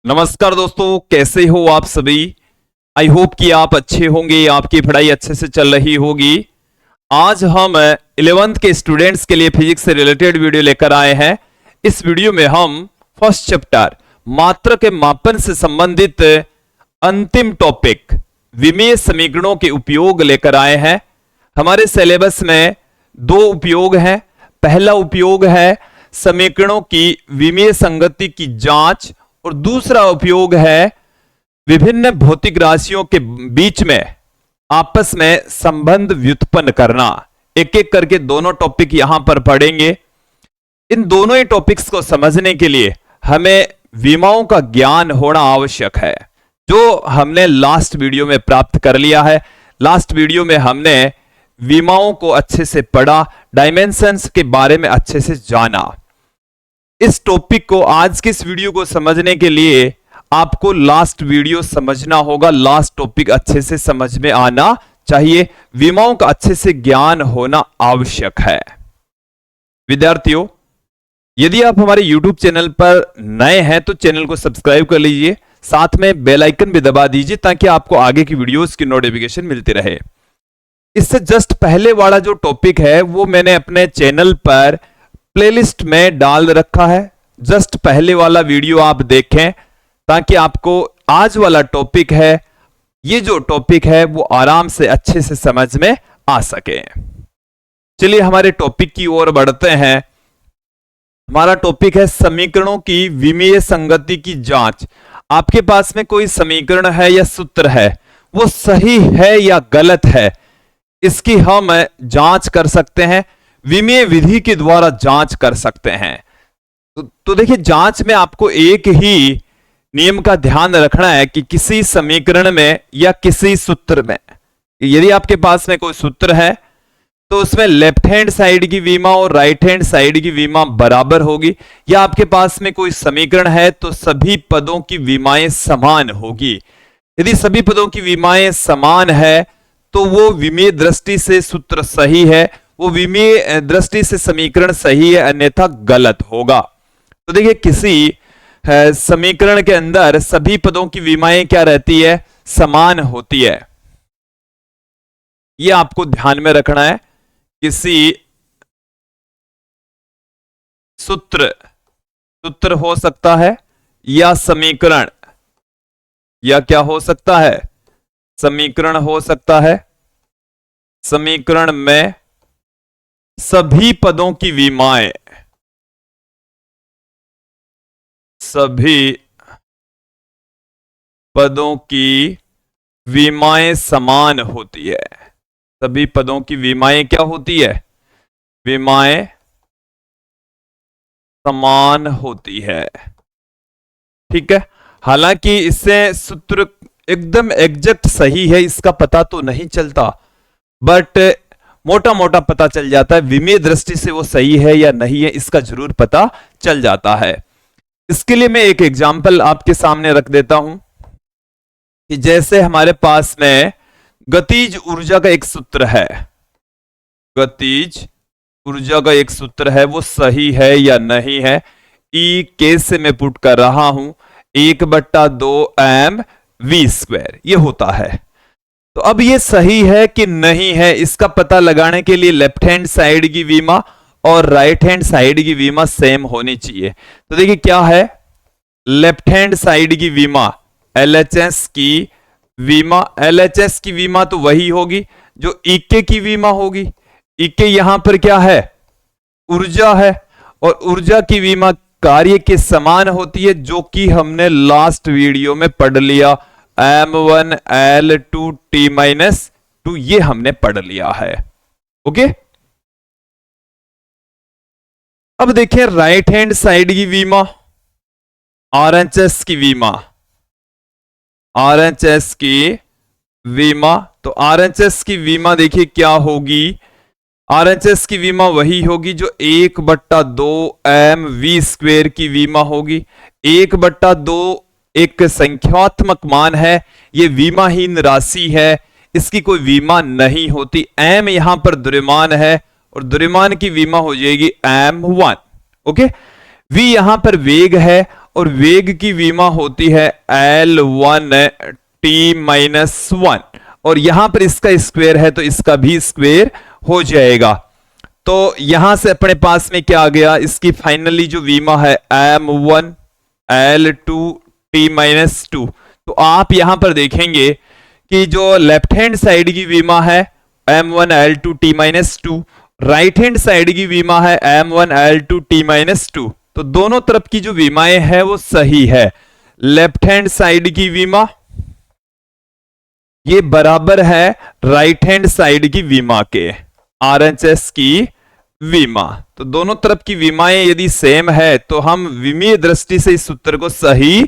नमस्कार दोस्तों, कैसे हो आप सभी। आई होप कि आप अच्छे होंगे, आपकी पढ़ाई अच्छे से चल रही होगी। आज हम 11th के स्टूडेंट्स के लिए फिजिक्स से रिलेटेड वीडियो लेकर आए हैं। इस वीडियो में हम फर्स्ट चैप्टर मात्रा के मापन से संबंधित अंतिम टॉपिक विमीय समीकरणों के उपयोग लेकर आए हैं। हमारे सिलेबस में दो उपयोग हैं। पहला उपयोग है समीकरणों की विमीय संगति की जांच और दूसरा उपयोग है विभिन्न भौतिक राशियों के बीच में आपस में संबंध व्युत्पन्न करना। एक एक करके दोनों टॉपिक यहां पर पढ़ेंगे। इन दोनों ही टॉपिक्स को समझने के लिए हमें विमाओं का ज्ञान होना आवश्यक है, जो हमने लास्ट वीडियो में प्राप्त कर लिया है। लास्ट वीडियो में हमने विमाओं को अच्छे से पढ़ा, डायमेंशंस के बारे में अच्छे से जाना। इस टॉपिक को, आज के इस वीडियो को समझने के लिए आपको लास्ट वीडियो समझना होगा। लास्ट टॉपिक अच्छे से समझ में आना चाहिए। विमाओं का अच्छे से ज्ञान होना आवश्यक है। विद्यार्थियों, यदि आप हमारे YouTube चैनल पर नए हैं तो चैनल को सब्सक्राइब कर लीजिए, साथ में बेल आइकन भी दबा दीजिए ताकि आपको आगे की वीडियोस की नोटिफिकेशन मिलती रहे। इससे जस्ट पहले वाला जो टॉपिक है वो मैंने अपने चैनल पर प्लेलिस्ट में डाल रखा है। जस्ट पहले वाला वीडियो आप देखें ताकि आपको आज वाला टॉपिक है, ये जो टॉपिक है वो आराम से अच्छे से समझ में आ सके। चलिए हमारे टॉपिक की ओर बढ़ते हैं। हमारा टॉपिक है समीकरणों की विमीय संगति की जांच। आपके पास में कोई समीकरण है या सूत्र है, वो सही है या गलत है, इसकी हम जांच कर सकते हैं। विमीय विधि के द्वारा जांच कर सकते हैं। तो देखिए, जांच में आपको एक ही नियम का ध्यान रखना है कि किसी समीकरण में या किसी सूत्र में, यदि आपके पास में कोई सूत्र है तो उसमें लेफ्ट हैंड साइड की विमा और राइट हैंड साइड की विमा बराबर होगी, या आपके पास में कोई समीकरण है तो सभी पदों की विमाएं समान होगी। यदि सभी पदों की विमाएं समान है तो वो विमीय दृष्टि से सूत्र सही है, वो विमीय दृष्टि से समीकरण सही है, अन्यथा गलत होगा। तो देखिए, किसी समीकरण के अंदर सभी पदों की विमाएं क्या रहती है? समान होती है। ये आपको ध्यान में रखना है। किसी सूत्र हो सकता है या समीकरण, या क्या हो सकता है? समीकरण हो सकता है। समीकरण में सभी पदों की विमाएं, सभी पदों की विमाएं समान होती है। सभी पदों की विमाएं क्या होती है? विमाएं समान होती है। ठीक है। हालांकि इससे सूत्र एकदम एग्जैक्ट सही है इसका पता तो नहीं चलता, बट मोटा मोटा पता चल जाता है। विमीय दृष्टि से वो सही है या नहीं है इसका जरूर पता चल जाता है। इसके लिए मैं एक एग्जाम्पल आपके सामने रख देता हूं कि जैसे हमारे पास में गतिज ऊर्जा का एक सूत्र है। गतिज ऊर्जा का एक सूत्र है, वो सही है या नहीं है? ई के से मैं पुट कर रहा हूं 1/2 mv², ये होता है। तो अब ये सही है कि नहीं है इसका पता लगाने के लिए लेफ्ट हैंड साइड की विमा और राइट हैंड साइड की विमा सेम होनी चाहिए। तो देखिए क्या है, लेफ्ट हैंड साइड की विमा LHS की विमा, LHS की विमा तो वही होगी जो EK की विमा होगी। EK यहां पर क्या है? ऊर्जा है, और ऊर्जा की विमा कार्य के समान होती है, जो कि हमने लास्ट वीडियो में पढ़ लिया। m1L2T-2, ये हमने पढ़ लिया है। ओके। अब देखिए राइट हैंड साइड की विमा, RHS की विमा, RHS की विमा। तो RHS की विमा देखिए क्या होगी? RHS की विमा वही होगी जो 1/2 mv² की विमा होगी। 1/2 एक संख्यात्मक मान है, ये विमाहीन राशि है, इसकी कोई विमा नहीं होती। m यहां पर द्रव्यमान है और द्रव्यमान की विमा हो जाएगी m1। ओके। v यहां पर वेग है और वेग की विमा होती है L1t-1 और यहां पर इसका स्क्वायर है तो इसका भी स्क्वायर हो जाएगा। तो यहां से अपने पास में क्या आ गया, इसकी फाइनली जो विमा है m1 L2t-2। तो आप यहां पर देखेंगे कि जो लेफ्ट हैंड साइड की विमा है m1 L2t-2, right hand side की विमा है m1 L2t-2। तो दोनों तरफ की जो विमाएं है वो सही है। लेफ्ट हैंड साइड की विमा ये बराबर है राइट हैंड साइड की विमा के, RHS की विमा। तो दोनों तरफ की विमाएं यदि सेम है तो हम विमीय दृष्टि से इस सूत्र को सही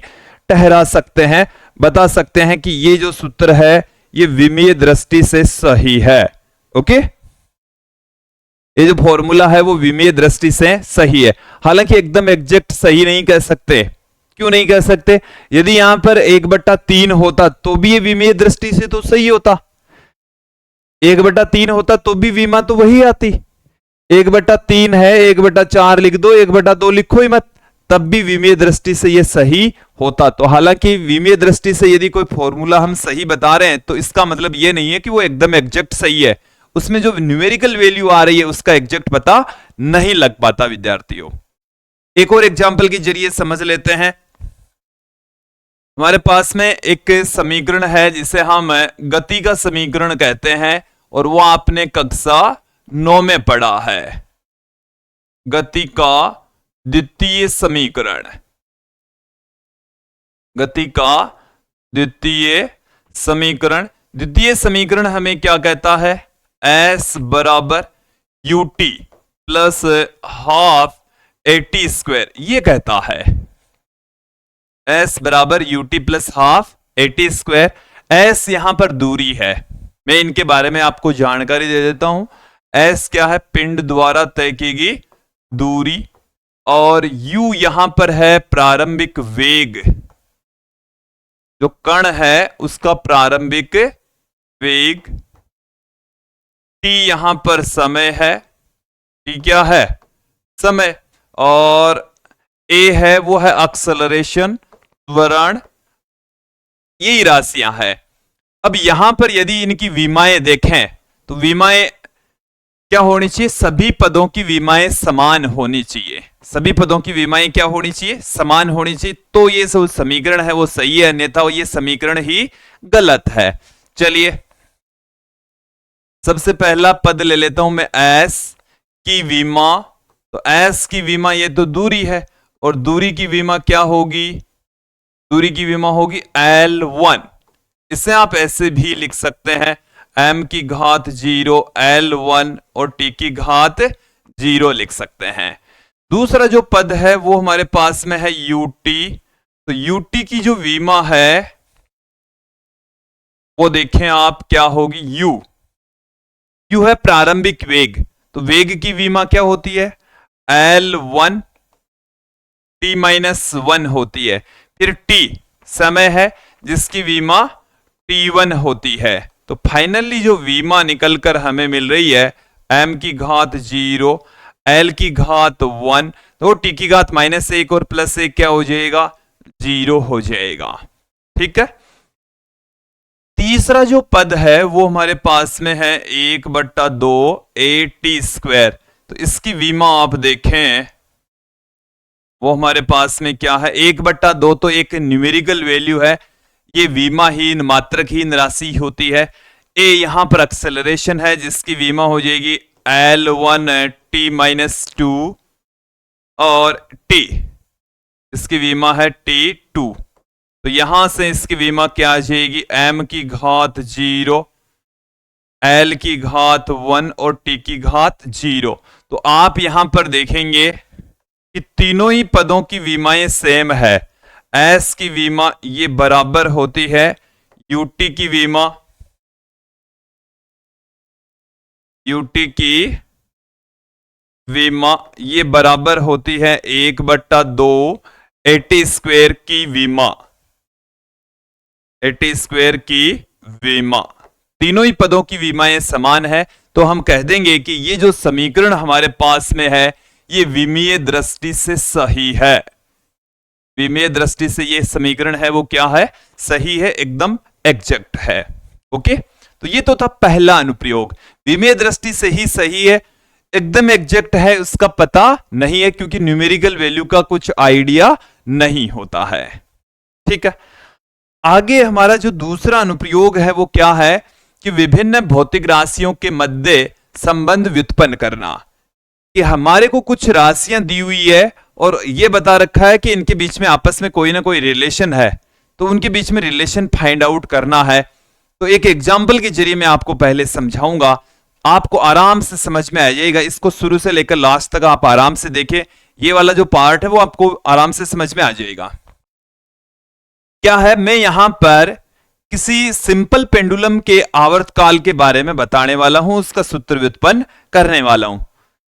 ठहरा सकते हैं, बता सकते हैं कि ये जो सूत्र है ये विमीय दृष्टि से सही है। ओके, ये जो फॉर्मूला है वो विमीय दृष्टि से सही है। हालांकि एकदम एग्जैक्ट सही नहीं कह सकते। क्यों नहीं कह सकते? यदि यहां पर 1/3 होता तो भी ये विमीय दृष्टि से तो सही होता, 1/3 होता तो भी विमा तो वही आती। 1/3 है, 1/4 लिख दो, 1/2 लिखो ही मत, तब भी विमीय दृष्टि से ये सही होता। तो हालांकि विमीय दृष्टि से यदि कोई फॉर्मूला हम सही बता रहे हैं तो इसका मतलब ये नहीं है कि वो एकदम एग्जैक्ट सही है, उसमें जो न्यूमेरिकल वैल्यू आ रही है उसका एग्जैक्ट पता नहीं लग पाता विद्यार्थियों। एक और एग्जाम्पल के जरिए समझ लेते हैं। हमारे पास में एक समीकरण है जिसे हम गति का समीकरण कहते हैं और वो आपने कक्षा 9 में पढ़ा है, गति का द्वितीय समीकरण। गति का द्वितीय समीकरण, द्वितीय समीकरण हमें क्या कहता है, S बराबर ut plus half AT square, ये कहता है। S बराबर ut plus half AT square. S यहां पर दूरी है, मैं इनके बारे में आपको जानकारी दे देता हूं। S क्या है, पिंड द्वारा तय की गई दूरी, और u यहां पर है प्रारंभिक वेग, जो कण है उसका प्रारंभिक वेग। t यहां पर समय है, t क्या है, समय, और a है वो है एक्सेलरेशन, त्वरण, यही राशियां हैं। अब यहां पर यदि इनकी विमाएं देखें तो विमाएं क्या होनी चाहिए, सभी पदों की विमाएं समान होनी चाहिए। सभी पदों की विमाएं क्या होनी चाहिए, समान होनी चाहिए। तो ये जो समीकरण है वो सही है, अन्यथा ये समीकरण ही गलत है। चलिए सबसे पहला पद ले लेता हूं मैं, S की विमा। तो S की विमा ये तो दूरी है, और दूरी की विमा क्या होगी, दूरी की विमा होगी L1। इसे आप ऐसे भी लिख सकते हैं, m की घात 0 L1 और t की घात 0 लिख सकते हैं। दूसरा जो पद है वो हमारे पास में है ut। तो ut की जो विमा है वो देखें आप क्या होगी, u है प्रारंभिक वेग। तो वेग की विमा क्या होती है, L1 t-1 होती है। फिर t समय है जिसकी विमा t1 होती है। तो फाइनली जो विमा निकलकर हमें मिल रही है m की घात 0 L की घात 1, तो t की घात -1 और +1 क्या हो जाएगा, 0 हो जाएगा। ठीक है। तीसरा जो पद है वो हमारे पास में है 1/2 AT स्क्वायर। तो इसकी विमा आप देखें वो हमारे पास में क्या है, 1/2 तो एक न्यूमेरिकल वैल्यू है, ये विमाहीन मात्रकहीन राशि होती है। ए यहां पर एक्सेलरेशन है जिसकी विमा हो जाएगी L1 t-2, और t इसकी विमा है t2। तो यहां से इसकी विमा क्या आ जाएगी, m की घात 0 L की घात 1 और t की घात 0। तो आप यहां पर देखेंगे कि तीनों ही पदों की विमाएं सेम है। S की विमा ये बराबर होती है ut की विमा, ut की विमा ये बराबर होती है 1/2 AT स्क्वायर की विमा, AT स्क्वायर की विमा। तीनों ही पदों की विमाएं समान है, तो हम कह देंगे कि ये जो समीकरण हमारे पास में है ये विमीय दृष्टि से सही है। विमेय दृष्टि से ये समीकरण है वो क्या है, सही है, एकदम एग्जैक्ट है। ओके, तो ये तो था पहला अनुप्रयोग, विमेय दृष्टि से ही सही है, एकदम एग्जैक्ट है, उसका पता नहीं है क्योंकि न्यूमेरिकल वैल्यू का कुछ आइडिया नहीं होता है। ठीक है, आगे हमारा जो दूसरा अनुप्रयोग है वो क्या है कि विभिन्न भौतिक राशियों के मध्य संबंध व्युत्पन्न करना, कि हमारे को कुछ राशियां दी हुई है और ये बता रखा है कि इनके बीच में आपस में कोई ना कोई रिलेशन है, तो उनके बीच में रिलेशन फाइंड आउट करना है। तो एक एग्जाम्पल के जरिए मैं आपको पहले समझाऊंगा, आपको आराम से समझ में आ जाएगा, इसको शुरू से लेकर लास्ट तक आप आराम से देखें, ये वाला जो पार्ट है वो आपको आराम से समझ में आ जाएगा। क्या है, मैं यहां पर किसी सिंपल पेंडुलम के आवर्तकाल के बारे में बताने वाला हूं, उसका सूत्र व्युत्पन्न करने वाला हूं।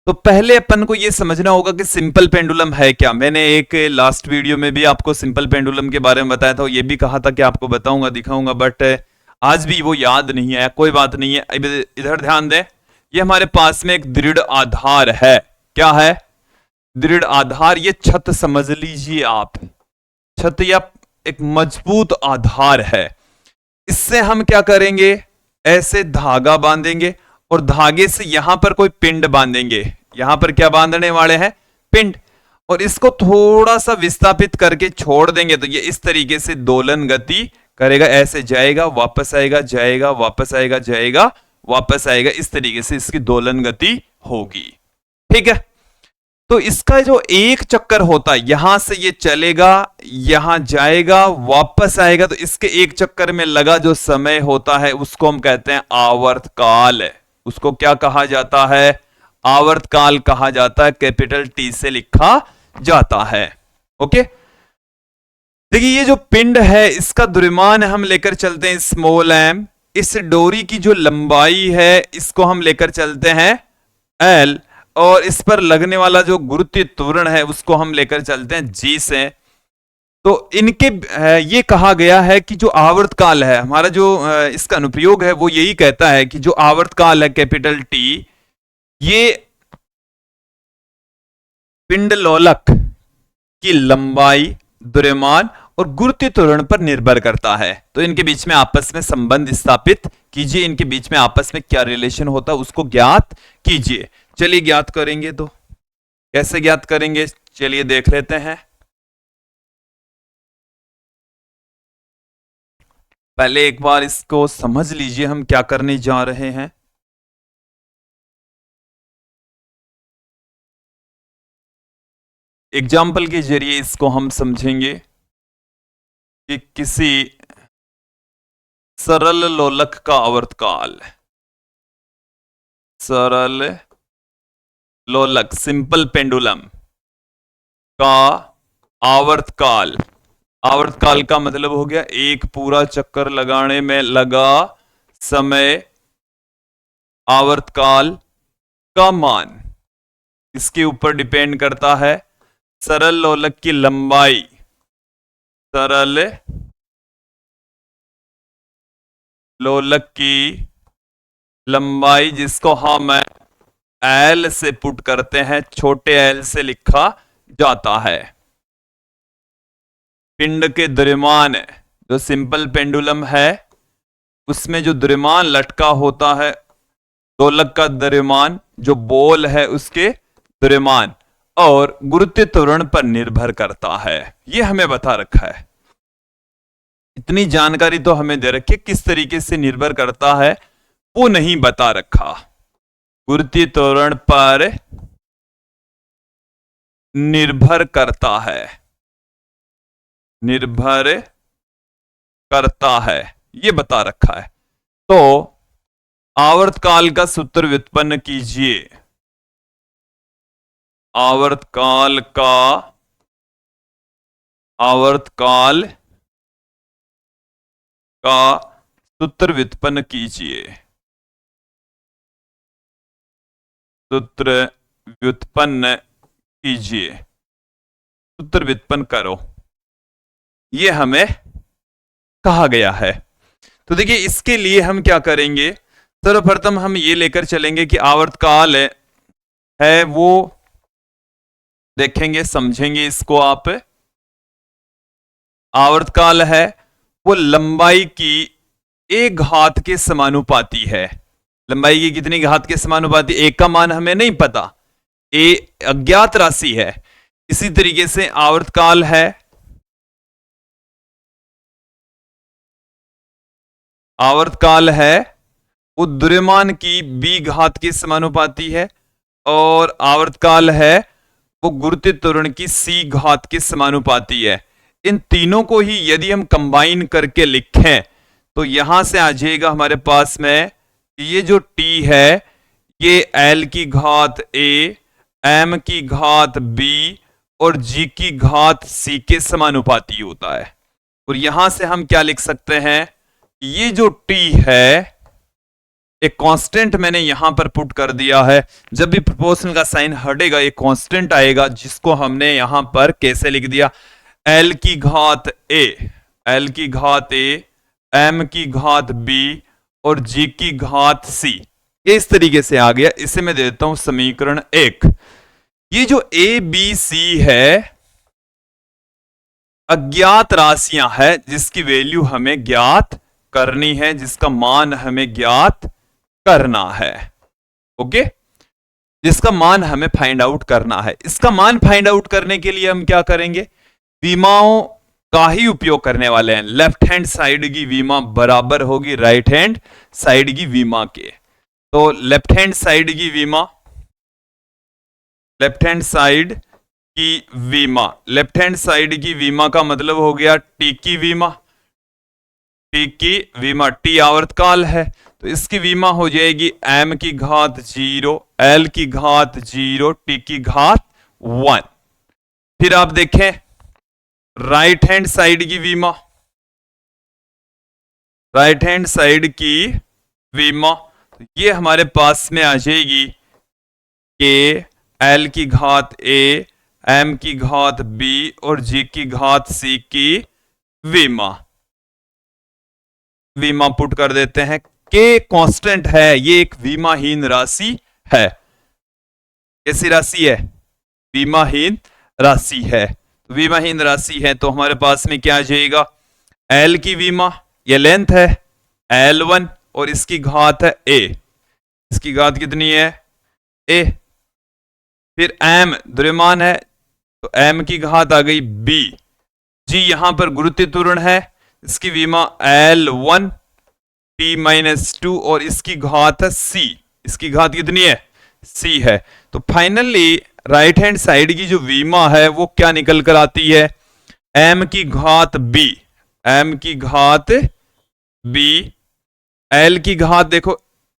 तो पहले अपन को यह समझना होगा कि सिंपल पेंडुलम है क्या। मैंने एक लास्ट वीडियो में भी आपको सिंपल पेंडुलम के बारे में बताया था, यह भी कहा था कि आपको बताऊंगा दिखाऊंगा, बट आज भी वो याद नहीं है, कोई बात नहीं है। इधर ध्यान दें, ये हमारे पास में एक दृढ़ आधार है, क्या है, दृढ़ आधार, ये छत समझ लीजिए आप, छत या एक मजबूत आधार है। इससे हम क्या करेंगे, ऐसे धागा बांधेंगे और धागे से यहां पर कोई पिंड बांधेंगे, यहां पर क्या बांधने वाले हैं, पिंड, और इसको थोड़ा सा विस्थापित करके छोड़ देंगे तो ये इस तरीके से दोलन गति करेगा, ऐसे जाएगा वापस आएगा, जाएगा वापस आएगा, जाएगा वापस आएगा, इस तरीके से इसकी दोलन गति होगी। ठीक है, तो इसका जो एक चक्कर होता है, यहां से ये चलेगा, यहां जाएगा वापस आएगा, तो इसके एक चक्कर में लगा जो समय होता है उसको हम कहते हैं आवर्तकाल। उसको क्या कहा जाता है, आवर्तकाल कहा जाता है, कैपिटल टी से लिखा जाता है। ओके, देखिए ये जो पिंड है इसका द्रव्यमान हम लेकर चलते हैं स्मॉल एम, इस डोरी की जो लंबाई है इसको हम लेकर चलते हैं एल, और इस पर लगने वाला जो गुरुत्वीय त्वरण है उसको हम लेकर चलते हैं जी से। तो इनके ये कहा गया है कि जो आवर्तकाल है हमारा, जो इसका अनुप्रयोग है वो यही कहता है कि जो आवर्तकाल है कैपिटल टी, ये पिंड लोलक की लंबाई, द्रव्यमान और गुरुत्वीय त्वरण पर निर्भर करता है। तो इनके बीच में आपस में संबंध स्थापित कीजिए, इनके बीच में आपस में क्या रिलेशन होता है उसको ज्ञात कीजिए। चलिए ज्ञात करेंगे, तो कैसे ज्ञात करेंगे, चलिए देख लेते हैं। पहले एक बार इसको समझ लीजिए हम क्या करने जा रहे हैं। एग्जाम्पल के जरिए इसको हम समझेंगे कि किसी सरल लोलक का आवर्तकाल, सरल लोलक सिंपल पेंडुलम का आवर्तकाल, आवर्तकाल का मतलब हो गया एक पूरा चक्कर लगाने में लगा समय, आवर्तकाल का मान इसके ऊपर डिपेंड करता है सरल लोलक की लंबाई, सरल लोलक की लंबाई जिसको हम एल से पुट करते हैं, छोटे एल से लिखा जाता है। पिंड के द्रव्यमान, जो सिंपल पेंडुलम है उसमें जो द्रव्यमान लटका होता है, दोलक का द्रव्यमान, जो बॉल है उसके द्रव्यमान और गुरुत्वीय त्वरण पर निर्भर करता है, ये हमें बता रखा है। इतनी जानकारी तो हमें दे रखी, किस तरीके से निर्भर करता है वो नहीं बता रखा। गुरुत्वीय त्वरण पर निर्भर करता है, निर्भर करता है, ये बता रखा है। तो आवर्तकाल का सूत्र व्युत्पन्न कीजिए, आवर्तकाल का, आवर्तकाल का सूत्र व्युत्पन्न कीजिए, सूत्र व्युत्पन्न कीजिए, सूत्र व्युत्पन्न करो, ये हमें कहा गया है। तो देखिए इसके लिए हम क्या करेंगे, सर्वप्रथम हम ये लेकर चलेंगे कि आवर्तकाल है वो देखेंगे, समझेंगे इसको आप। आवर्तकाल है वो लंबाई की एक घात के समानुपाती है। लंबाई की कितनी घात के समानुपाती? एक का मान हमें नहीं पता, ए अज्ञात राशि है। इसी तरीके से आवर्तकाल है, आवर्तकाल है वो द्रव्यमान की बी घात के समानुपाती है, और आवर्तकाल है वो गुरुत्वीय त्वरण की सी घात के समानुपाती है। इन तीनों को ही यदि हम कंबाइन करके लिखें तो यहां से आ जाएगा हमारे पास में ये जो t है ये l की घात a, m की घात b और g की घात c के समानुपाती होता है। और यहां से हम क्या लिख सकते हैं, ये जो t है एक कांस्टेंट मैंने यहां पर पुट कर दिया है। जब भी प्रोपोर्शनल का साइन हटेगा एक कांस्टेंट आएगा, जिसको हमने यहां पर कैसे लिख दिया, l की घात a, l की घात a, m की घात b और g की घात c। ये इस तरीके से आ गया। इसे मैं दे देता हूं समीकरण 1। ये जो a b c है अज्ञात राशियां है जिसकी वैल्यू हमें ज्ञात करनी है, जिसका मान हमें ज्ञात करना है। ओके, जिसका मान हमें फाइंड आउट करना है। इसका मान फाइंड आउट करने के लिए हम क्या करेंगे, विमाओं का ही उपयोग करने वाले हैं। लेफ्ट हैंड साइड की विमा बराबर होगी राइट हैंड साइड की विमा के। तो लेफ्ट हैंड साइड की विमा, लेफ्ट हैंड साइड की विमा, लेफ्ट हैंड साइड की विमा का मतलब हो गया टी की विमा, टी की विमा, टी आवर्तकाल है तो इसकी विमा हो जाएगी m की घात 0, l की घात 0, t की घात 1। फिर आप देखें राइट हैंड साइड की विमा, राइट हैंड साइड की विमा तो ये हमारे पास में आ जाएगी k, l की घात a, m की घात b और g की घात c की विमा। विमा पुट कर देते हैं, के कांस्टेंट है, ये एक विमाहीन राशि है। कैसी राशि है? विमाहीन राशि है। विमाहीन राशि है तो हमारे पास में क्या आ जाएगा, L की विमा, ये लेंथ है L1 और इसकी घात है A। इसकी घात कितनी है? A। फिर M द्रव्यमान है तो M की घात आ गई B। G यहां पर गुरुत्वीय त्वरण है, इसकी विमा L1 T-2 और इसकी घात है C। इसकी घात कितनी है? C है। तो फाइनली राइट हैंड साइड की जो विमा है वो क्या निकल कर आती है, M की घात B, M की घात B, L की घात देखो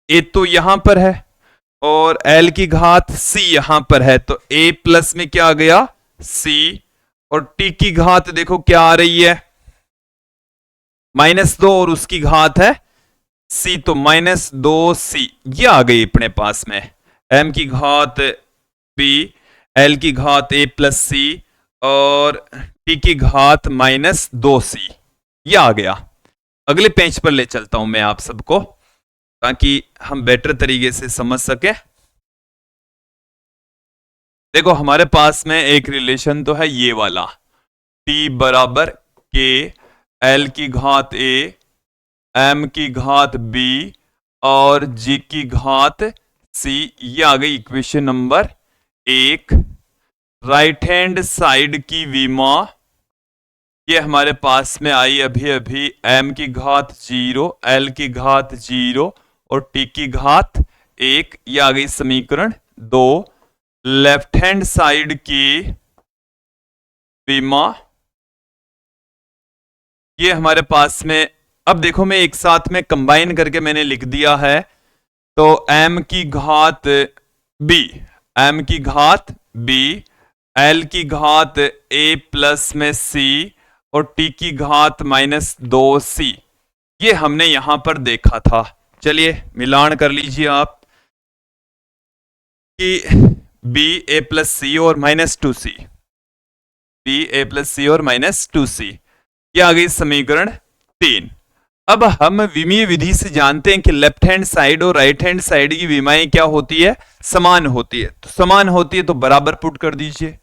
A तो यहां पर है और L की घात C यहां पर है तो A प्लस में क्या आ गया C, और T की घात देखो क्या आ रही है -2 और उसकी घात है C तो -2C। ये आ गई अपने पास में M की घात B, L की घात A प्लस C और T की घात -2C। ये आ गया। अगले पेज पर ले चलता हूं मैं आप सबको ताकि हम बेटर तरीके से समझ सके। देखो हमारे पास में एक रिलेशन तो है ये वाला, T बराबर K, L की घात A, M की घात B और G की घात C। ये आ गई equation number 1। Right hand side की विमा ये हमारे पास में आई अभी अभी M की घात 0, L की घात 0 और T की घात 1। ये आ गई समीकरण 2। लेफ्ट हैंड साइड की विमा ये हमारे पास में, अब देखो मैं एक साथ में कंबाइन करके मैंने लिख दिया है तो M की घात B, M की घात B, L की घात A प्लस में C और T की घात -2C। ये हमने यहां पर देखा था। चलिए मिलान कर लीजिए आप कि B A प्लस C और -2C, B A plus C और -2C। ये आ गई समीकरण 3। अब हम विमीय विधि से जानते हैं कि लेफ्ट हैंड साइड और राइट हैंड साइड की विमाएं क्या होती है, समान होती है। तो समान होती है तो बराबर पुट कर दीजिए।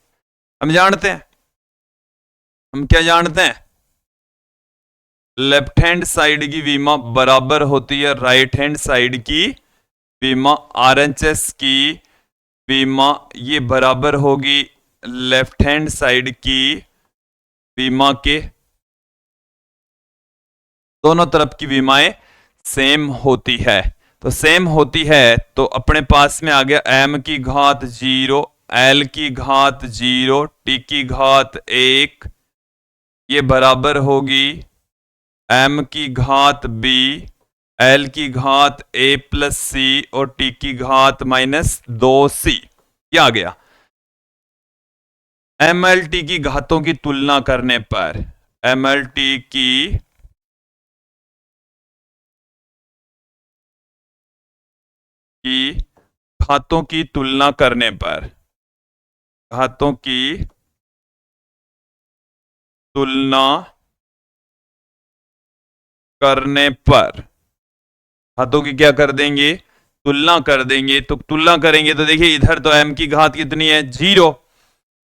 हम जानते हैं, हम क्या जानते हैं, लेफ्ट हैंड साइड की विमा बराबर होती है राइट हैंड साइड की विमा। RHS की विमा ये बराबर होगी लेफ्ट हैंड साइड की विमा के। दोनों तरफ की विमाएं सेम होती है, तो सेम होती है तो अपने पास में आ गया m की घात 0, l की घात 0, t की घात 1, ये बराबर होगी m की घात b, l की घात a प्लस c और t की घात -2c। ये आ गया। MLT की घातों की तुलना करने पर, MLT की घातों की तुलना करने पर, घातों की तुलना करने पर, घातों की क्या कर देंगे, तुलना कर देंगे। तो तुलना करेंगे तो देखिए इधर तो m की घात कितनी है 0,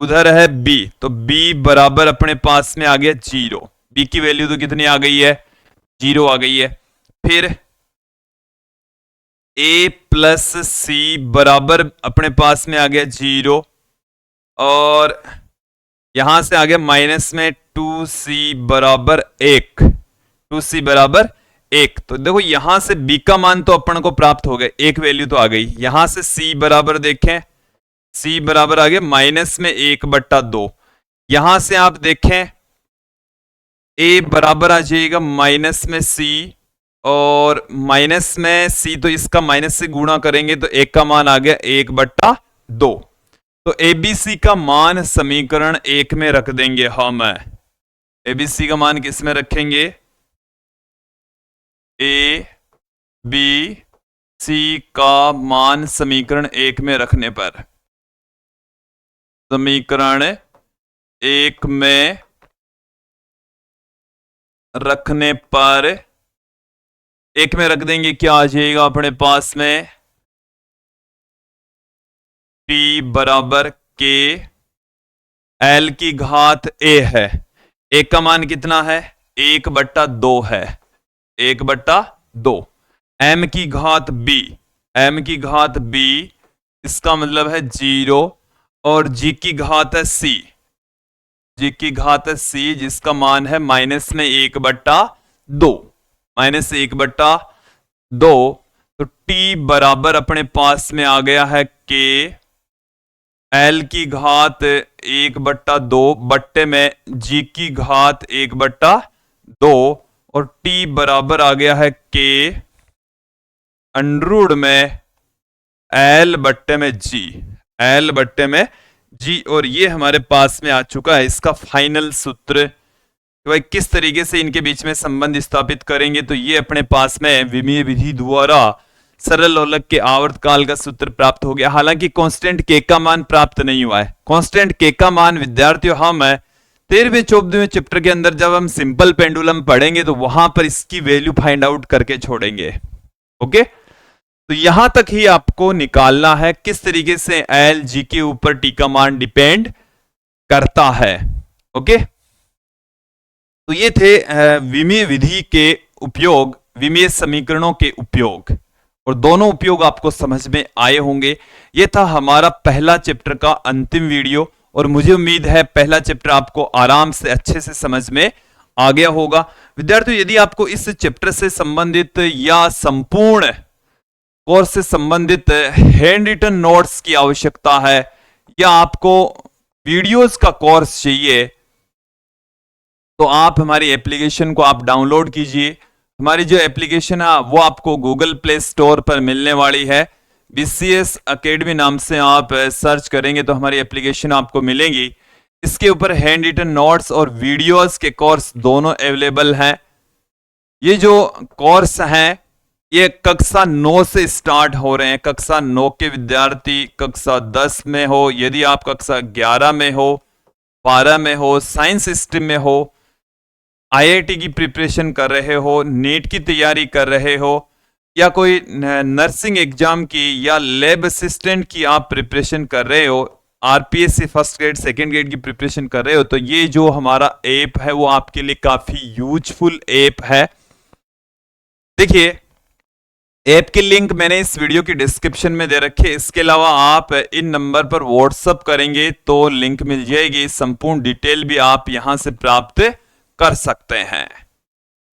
उधर है b, तो b बराबर अपने पास में आ गया 0। b की वैल्यू तो कितनी आ गई है 0 आ गई है। फिर a प्लस c बराबर अपने पास में आ गया 0 और यहां से आ गया माइनस में 2c बराबर 1, 2c बराबर 1। तो देखो यहां से b का मान तो अपन को प्राप्त हो गया, एक वैल्यू तो आ गई। यहां से c बराबर देखें, c बराबर आ गया -1/2। यहां से आप देखें a बराबर आ जाएगा माइनस में c और माइनस में c, तो इसका माइनस से गुणा करेंगे तो एक का मान आ गया 1/2। तो ABC का मान समीकरण 1 में रख देंगे हम। ABC का मान किस में रखेंगे, A B C का मान समीकरण 1 में रखने पर, समीकरण 1 में रखने पर 1 में रख देंगे, क्या आ जाएगा अपने पास में t बराबर k, l की घात a है, a का मान कितना है 1/2 है, 1/2। m की घात b, m की घात b इसका मतलब है 0 और g की घात है c, g की घात है c जिसका मान है -1/2, -1/2। तो t बराबर अपने पास में आ गया है k, l की घात 1/2 बट्टे में g की घात 1/2 और t बराबर आ गया है k अंडरूट में l बट्टे में g, l बट्टे में g। और ये हमारे पास में आ चुका है इसका फाइनल सूत्र। तो भाई किस तरीके से इनके बीच में संबंध स्थापित करेंगे, तो ये अपने पास में विमीय विधि द्वारा सरल लोलक के आवर्तकाल का सूत्र प्राप्त हो गया। हालांकि कांस्टेंट k का मान प्राप्त नहीं हुआ है। कांस्टेंट k का मान विद्यार्थियों हम 13वें 14वें चैप्टर के अंदर जब हम सिंपल पेंडुलम पढ़ेंगे तो वहां पर इसकी वैल्यू फाइंड आउट करके छोड़ेंगे। ओके, तो यहां तक ही आपको निकालना है किस तरीके से एल जी के ऊपर टी का मान डिपेंड करता है। ओके, तो ये थे विमीय विधि के उपयोग, विमीय समीकरणों के उपयोग, और दोनों उपयोग आपको समझ में आए होंगे। ये था हमारा पहला चैप्टर का अंतिम वीडियो और मुझे उम्मीद है पहला चैप्टर आपको आराम से अच्छे से समझ में आ गया होगा। विद्यार्थियों, यदि आपको इस चैप्टर से संबंधित या संपूर्ण कोर्स से संबंधित हैंड रिटन नोट्स की आवश्यकता है या आपको वीडियोस का कोर्स चाहिए तो आप हमारी एप्लीकेशन को आप डाउनलोड कीजिए। हमारी जो एप्लीकेशन है वो आपको गूगल प्ले स्टोर पर मिलने वाली है। BCS अकेडमी नाम से आप सर्च करेंगे तो हमारी एप्लीकेशन आपको मिलेगी। इसके ऊपर हैंड रिटन नोट्स और वीडियोस के कोर्स दोनों अवेलेबल हैं। ये जो कोर्स हैं ये कक्षा 9 से स्टार्ट हो रहे हैं। कक्षा 9 के विद्यार्थी कक्षा 10 में हो, यदि आप कक्षा 11 में हो, 12 में हो, साइंस स्ट्रीम में हो, IIT की प्रिपरेशन कर रहे हो, नीट की तैयारी कर रहे हो, या कोई नर्सिंग एग्जाम की या लैब असिस्टेंट की आप प्रिपरेशन कर रहे हो, RPSC first grade second grade की प्रिपरेशन कर रहे हो तो ये जो हमारा ऐप है वो आपके लिए काफी यूजफुल ऐप है। देखिए, ऐप की लिंक मैंने इस वीडियो की डिस्क्रिप्शन में दे रखी है। इसके अलावा आप इन नंबर पर व्हाट्सअप करेंगे तो लिंक मिल जाएगी, संपूर्ण डिटेल भी आप यहां से प्राप्त कर सकते हैं।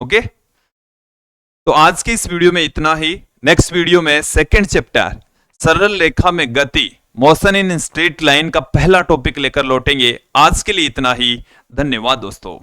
ओके, तो आज की इस वीडियो में इतना ही। नेक्स्ट वीडियो में सेकंड चैप्टर सरल रेखा में गति, मोशन इन स्ट्रेट लाइन का पहला टॉपिक लेकर लौटेंगे। आज के लिए इतना ही। धन्यवाद दोस्तों।